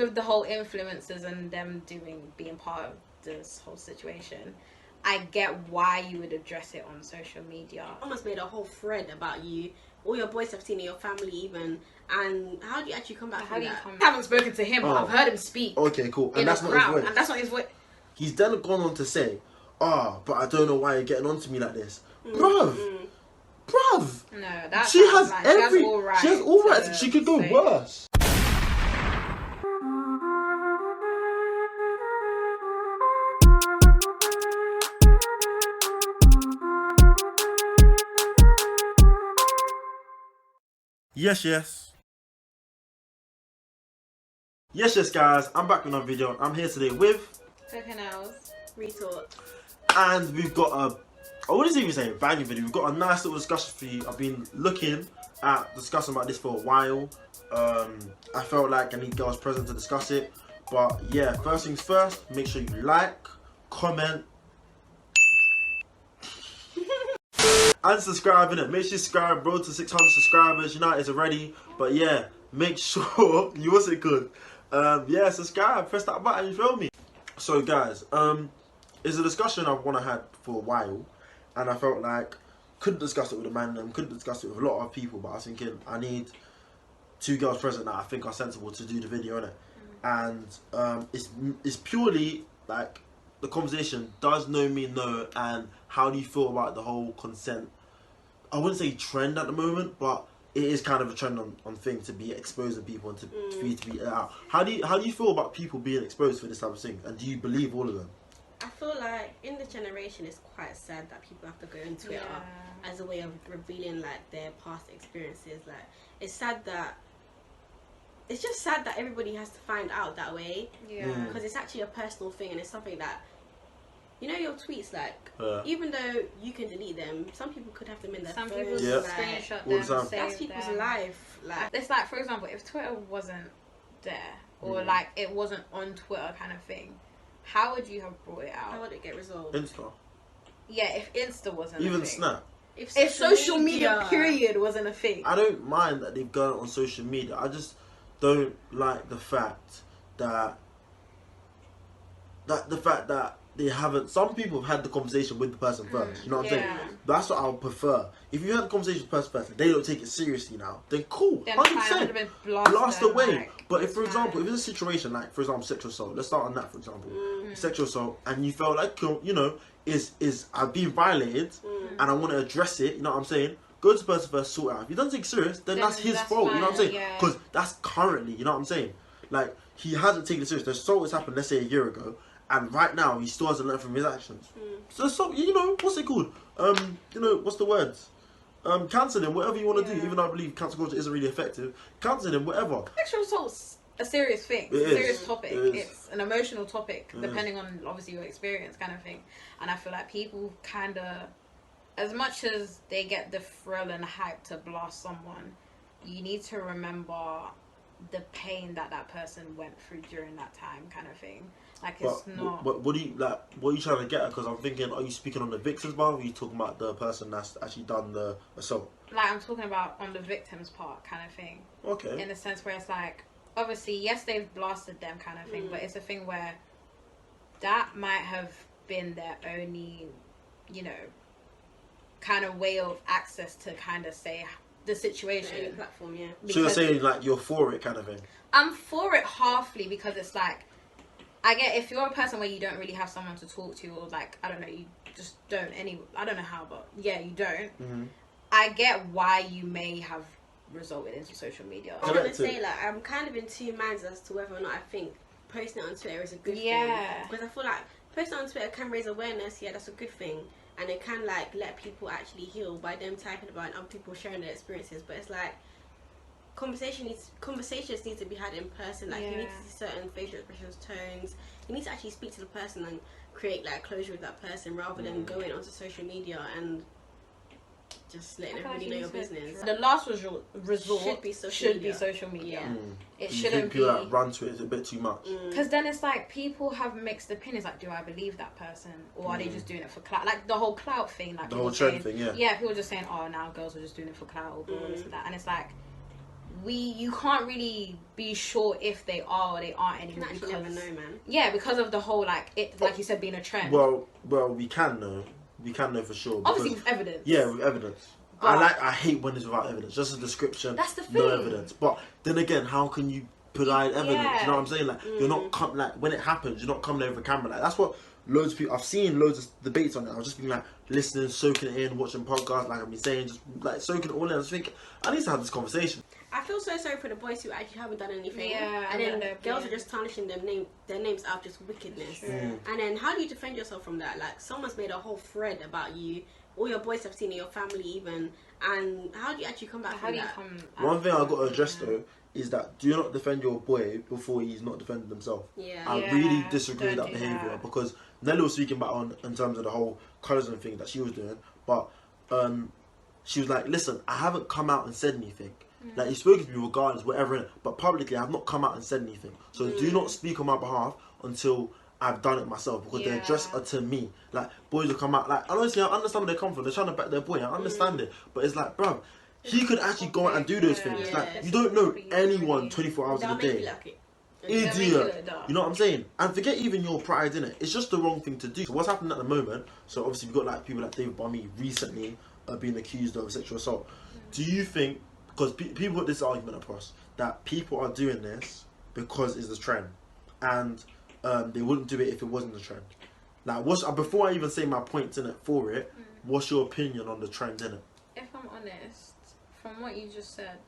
with the whole influencers and them being part of this whole situation, I get why you would address it on social media. Almost made a whole thread about you. All your boys have seen it, your family even. And how do you actually come back from that? I haven't spoken to him, but I've heard him speak. Okay, cool. And that's not his voice. And that's not his voice. He's then gone on to say, but I don't know why you're getting on to me like this. Bruv. No, she has like, every. She has all right. to She could go say. worse. Yes, guys. I'm back with another video. I'm here today with Retort. and we've got I wouldn't even say a banging video. We've got a nice little discussion for you. I've been looking at discussing about this for a while. I felt like I need girls present to discuss it. But yeah, first things first, make sure you like, comment, and subscribe, innit? Make sure you subscribe, bro, to 600 subscribers. You know it's already. But yeah, make sure you was it good. Yeah, subscribe, press that button, you feel me? So guys, it's a discussion I've wanna had for a while, and I felt like couldn't discuss it with a man and couldn't discuss it with a lot of people, but I was thinking I need two girls present that I think are sensible to do the video, innit? And it's purely like the conversation, does no mean no, and how do you feel about the whole consent, I wouldn't say trend at the moment, but it is kind of a trend on thing to be exposing people and for you to be out. How do you feel about people being exposed for this type of thing, and do you believe all of them? I feel like in this generation it's quite sad that people have to go on Twitter as a way of revealing like their past experiences. Like it's just sad that everybody has to find out that way. Because it's actually a personal thing, and it's something that, you know, your tweets, like, even though you can delete them, some people could have them in their phones. Some people screenshot them, that's people's life. Like, it's like, for example, if Twitter wasn't there, or like it wasn't on Twitter kind of thing, how would you have brought it out? How would it get resolved? Insta. Yeah, if Insta wasn't even a thing. Snap. If social media period wasn't a thing. I don't mind that they've gone on social media. I just don't like the fact that they haven't. Some people have had the conversation with the person first. You know what I'm saying? That's what I would prefer. If you had the conversation with the person first and they don't take it seriously now, then cool, 100%. Blast away. Like, but if, for example, if it's a situation like, for example, sexual assault. Let's start on that, for example. Sexual assault, and you felt like, you know, I've been violated, and I want to address it. You know what I'm saying? Go to the person first, sort it out. If he doesn't take it serious, then that's his fault. Fine, you know what I'm saying? Because that's currently, you know what I'm saying? Like, he hasn't taken it serious. The assault has happened, let's say, a year ago. And right now, he still hasn't learned from his actions. So, you know, what's it called? You know, what's the words? Cancel him, whatever you want to do. Even though I believe cancel culture isn't really effective. Cancel him, whatever. Sexual assault's a serious thing. It's a serious topic. It's an emotional topic, depending on, obviously, your experience kind of thing. And I feel like people kind of, as much as they get the thrill and hype to blast someone, you need to remember the pain that person went through during that time kind of thing. Like, it's not... But what do you, like, what are you trying to get at? Because I'm thinking, are you speaking on the victim's part, or are you talking about the person that's actually done the assault? Like, I'm talking about on the victim's part kind of thing. Okay. In the sense where it's like, obviously, yes, they've blasted them kind of thing, but it's a thing where that might have been their only, you know, kind of way of access to kind of say the situation. Any platform, yeah. So you're saying, like, you're for it kind of thing? I'm for it halfly, because it's like, I get if you're a person where you don't really have someone to talk to, or like, I don't know, you just don't I don't know how, but yeah, you don't. I get why you may have resorted into social media. I was going to say, like, I'm kind of in two minds as to whether or not I think posting it on Twitter is a good thing. Because I feel like posting on Twitter can raise awareness, that's a good thing. And it can, like, let people actually heal by them typing about it and other people sharing their experiences. But it's like, conversations need to be had in person. Like, you need to see certain facial expressions, tones. You need to actually speak to the person and create, like, closure with that person, rather than going onto social media and just letting everybody know your business. The last resort should be social media. It shouldn't be. People that run to it is a bit too much. Because then it's like, people have mixed opinions. Like, do I believe that person, or are they just doing it for clout? Like the whole clout thing. Like the whole trend thing. Yeah, people are just saying, oh, now girls are just doing it for clout, or this and that. And it's like, you can't really be sure if they are or they aren't anymore. You can actually never know, man. Yeah, because of the whole like you said, being a trend. Well, we can know. We can know for sure. Obviously, with evidence. Yeah, with evidence. I hate when it's without evidence. Just a description. That's the thing. No evidence. But then again, how can you provide evidence? Yeah. You know what I'm saying? Like you're not like when it happens, you're not coming over camera. Like that's what loads of people. I've seen loads of debates on it. I've just been like listening, soaking it in, watching podcasts. Like I've been saying, just like soaking it all in. I just think I need to have this conversation. I feel so sorry for the boys who actually haven't done anything. Yeah, and then girls are just tarnishing their names out of just wickedness. And then how do you defend yourself from that? Like someone's made a whole thread about you. All your boys have seen it, your family even. And how do you actually come back from that? One thing I got to address though is that do not defend your boy before he's not defending himself. Yeah. I really disagree with that behaviour because Nelly was speaking about in terms of the whole colourism thing that she was doing, but she was like, listen, I haven't come out and said anything. Like, you've spoken to me regardless, whatever, but publicly I've not come out and said anything. So do not speak on my behalf until I've done it myself, because they're just to me. Like, boys will come out, like, honestly, I understand where they come from. They're trying to back their boy, I understand it. But it's like, bruv, he could actually go out and do those things. Like, you don't know anyone 24 hours in a day. Idiot. You know what I'm saying? And forget even your pride in it. It's just the wrong thing to do. So what's happening at the moment, so obviously we've got like people like David Bummy recently being accused of sexual assault. Do you think, because people put this argument across, that people are doing this because it's a trend, and they wouldn't do it if it wasn't a trend? Like, before I even say my points in it for it, what's your opinion on the trend in it? If I'm honest, from what you just said,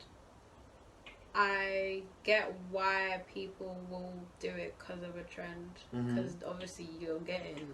I get why people will do it because of a trend. Because obviously you're getting,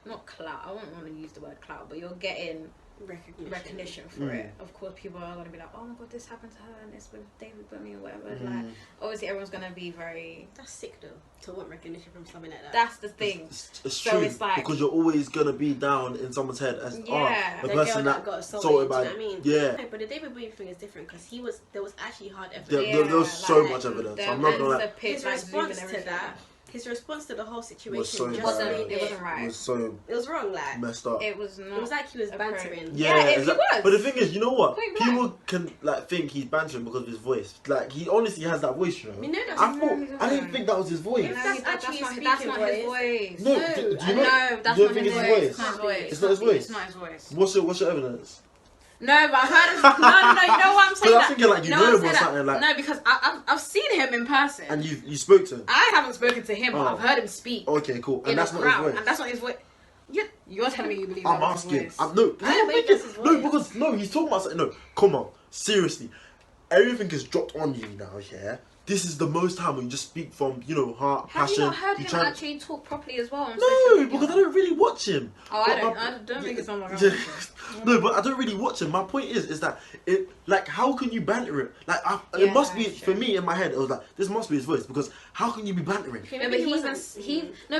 not clout, I won't want to use the word clout, but you're getting recognition for it. Of course, people are going to be like, oh my god, this happened to her and it's with David Bummy or whatever. Like, obviously everyone's going to be very... That's sick though, to want recognition from something like that. That's the thing. It's so true, it's like, because you're always going to be down in someone's head as the person that got assaulted by... You know what I mean? Yeah. But the David Bummy thing is different because there was actually hard evidence. There was so much evidence. I'm not going to... His response to that... His response to the whole situation it wasn't right. It was wrong, like messed up. It was not. It was like he was bantering. It was. But the thing is, you know what? People can like think he's bantering because of his voice. Like he honestly has that voice, you know. I didn't think that was his voice. That's not his voice. No, do you not? That's not his voice. It's not his voice. It's not his voice. What's your evidence? No, but I heard him. No, you know what I'm saying? Because I'm thinking like you know him or something like. No, because I've seen him in person. And you spoke to him. I haven't spoken to him, but I've heard him speak. Okay, cool. And that's not his voice. And that's not his voice. You're telling me you believe I'm asking. No, because he's talking about something. No, come on, seriously. Everything is dropped on you now. Yeah. This is the most time when you just speak from, heart, passion. Have you not heard him actually talk properly as well? No, because I don't really watch him. Oh, I don't make it sound like I watch him. No, but I don't really watch him. My point is that how can you banter it? Like, it must be for me in my head. It was like this must be his voice because how can you be bantering? No, but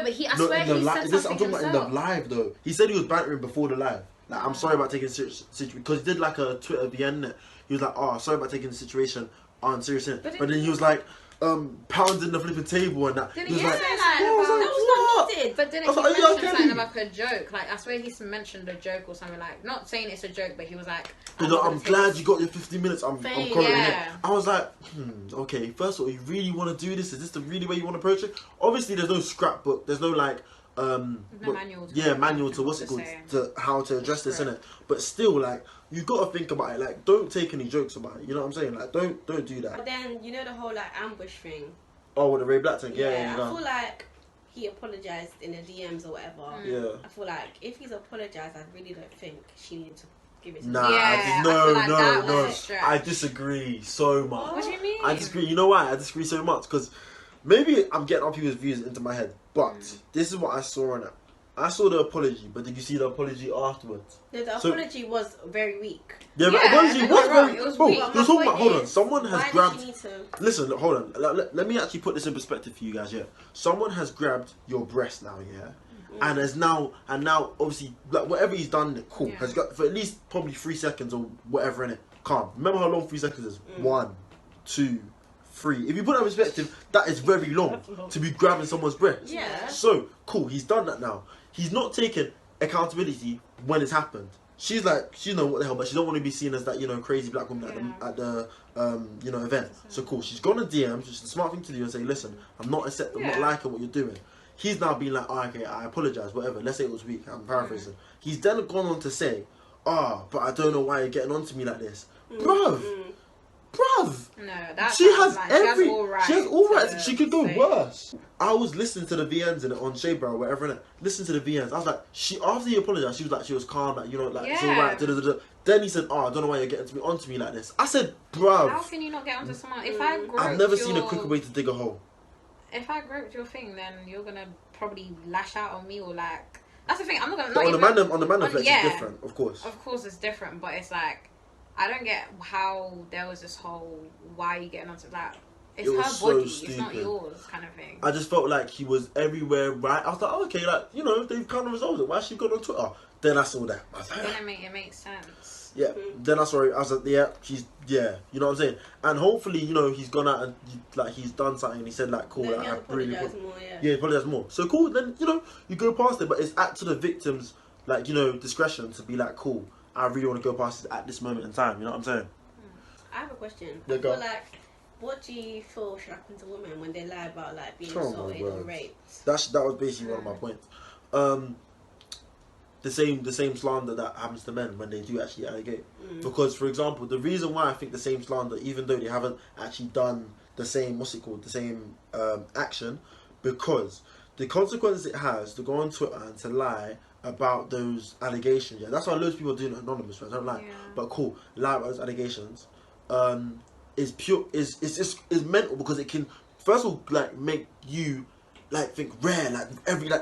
I swear he said something I'm talking about in the live though. He said he was bantering before the live. Like, I'm sorry about taking situation because he did like a Twitter at the end. He was like, oh, sorry about taking the situation on serious. But then he was like, pounding the flipping table and that. He was like, that was not needed. But didn't he mention something about a joke? Like, I swear he mentioned a joke or something, like, not saying it's a joke, but he was like, I'm glad you got your 15 minutes. I'm calling it. I was like, okay, first of all, you really want to do this? Is this the really way you want to approach it? Obviously, there's no scrapbook. There's no, like, manual to what's it called, to how to address this, innit? But still, like, you got to think about it. Like, don't take any jokes about it. You know what I'm saying? Like, don't do that. But then, the whole, like, ambush thing. Oh, with the Ray Black thing? Yeah, I feel like he apologised in the DMs or whatever. Yeah. I feel like if he's apologised, I really don't think she needed to give it to him. No. I disagree so much. What do you mean? I disagree. You know why? I disagree so much? Because maybe I'm getting all people's views into my head, but this is what I saw on it. I saw the apology, but did you see the apology afterwards? No, the apology was very weak. Yeah, the apology was very weak. Hold on. Someone has grabbed... Listen, hold on. Let me actually put this in perspective for you guys, yeah? Someone has grabbed your breast now, yeah? And now, obviously, like, whatever he's done, cool. Has got for at least probably 3 seconds or whatever in it. Calm. Remember how long 3 seconds is? 1, 2, 3. If you put that in perspective, that is very long to be grabbing someone's breast. Yeah. So, cool, he's done that now. He's not taken accountability when it's happened. she's like, she know what the hell, but she don't want to be seen as that, you know, crazy black woman at the you know, event. So cool, she's gonna DM, which is the smart thing to do, and say, listen, I'm not liking what you're doing. He's now been like, oh, okay, I apologize, whatever. Let's say it was weak. I'm paraphrasing. He's then gone on to say, but I don't know why you're getting on to me like this, bruv. No, that's she has she has all right. She could go worse. I was listening to the VNs in it on Shaber or whatever, innit? Listen to the VNs. I was like, after he apologized, she was like, she was calm, like, you know, like, it's alright. Then he said, I don't know why you're getting onto me like this. I said, bruv. How can you not get onto someone? If I've never seen a quicker way to dig a hole. If I groped your thing, then you're gonna probably lash out on me, or like, that's the thing. I'm not gonna. On the man flex is different, of course. Of course, it's different, but it's like, I don't get how there was this whole, why are you getting onto that? It's her body, it's not yours, kind of thing. I just felt like he was everywhere, right? I was like, okay, like, you know, they've kind of resolved it. Why she got on Twitter? Then I saw that. I was like, then it makes sense. Yeah. Then I saw it. I was like, you know what I'm saying? And hopefully, you know, he's gone out and like he's done something. And he said like, cool, then like, I really more, he apologized more. So cool. Then you know, you go past it, but it's up to the victim's like, you know, discretion to be like, cool, I really want to go past it at this moment in time. You know what I'm saying? I have a question. Yeah, I feel like, what do you feel should happen to women when they lie about like being assaulted or raped? That was basically one of my points. The same slander that happens to men when they do actually allegate. Because, for example, the reason why I think the same slander, even though they haven't actually done the same, the same action, because the consequences it has to go on Twitter and to lie about those allegations. Yeah, that's why loads of people are doing it anonymous. I don't lie, but cool, lie about those allegations. Is mental, because it can first of all like make you like think rare, like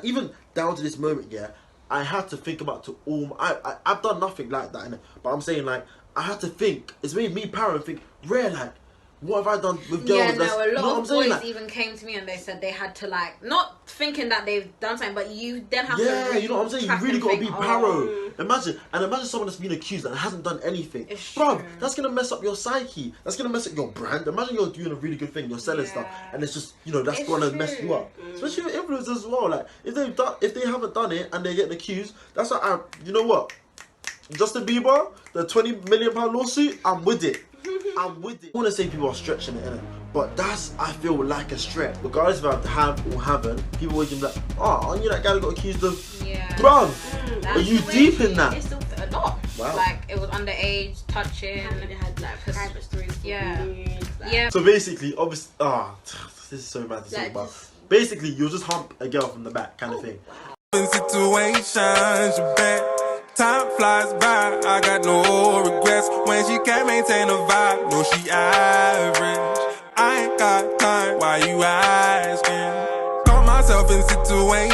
even down to this moment. Yeah, I had to think about to all. I've done nothing like that, innit? But I'm saying like I had to think. It's made me paranoid. Think rare, like what have I done with girls? Yeah, no, a lot of boys even came to me and they said they had to like, not thinking that they've done something, but you then have to. Yeah, you know what I'm saying. You really got to be paro. Imagine someone that's been accused and hasn't done anything, bruv. That's gonna mess up your psyche. That's gonna mess up your brand. Imagine you're doing a really good thing, you're selling stuff, and it's just, you know, that's gonna mess you up. Especially with influencers as well. Like if they haven't done it and they're getting accused, that's what you know what? Justin Bieber, the £20 million lawsuit, I'm with it. I'm with it. I want to say people are stretching it, innit? But that's, I feel, like a stretch. Regardless if I have or haven't, people always be like, aren't you that guy that got accused of? Yeah. Bruv, are you deep in that? It's still a lot. Wow. Like, it was underage, touching. And they had like private stories. Yeah. So basically, obviously, this is so bad to talk about. Basically, you'll just hump a girl from the back, kind of thing. Situations, you bet. Time flies by, I got no regrets. When she can't maintain a vibe, no, she average. I ain't got time, why you asking? Got myself in situations.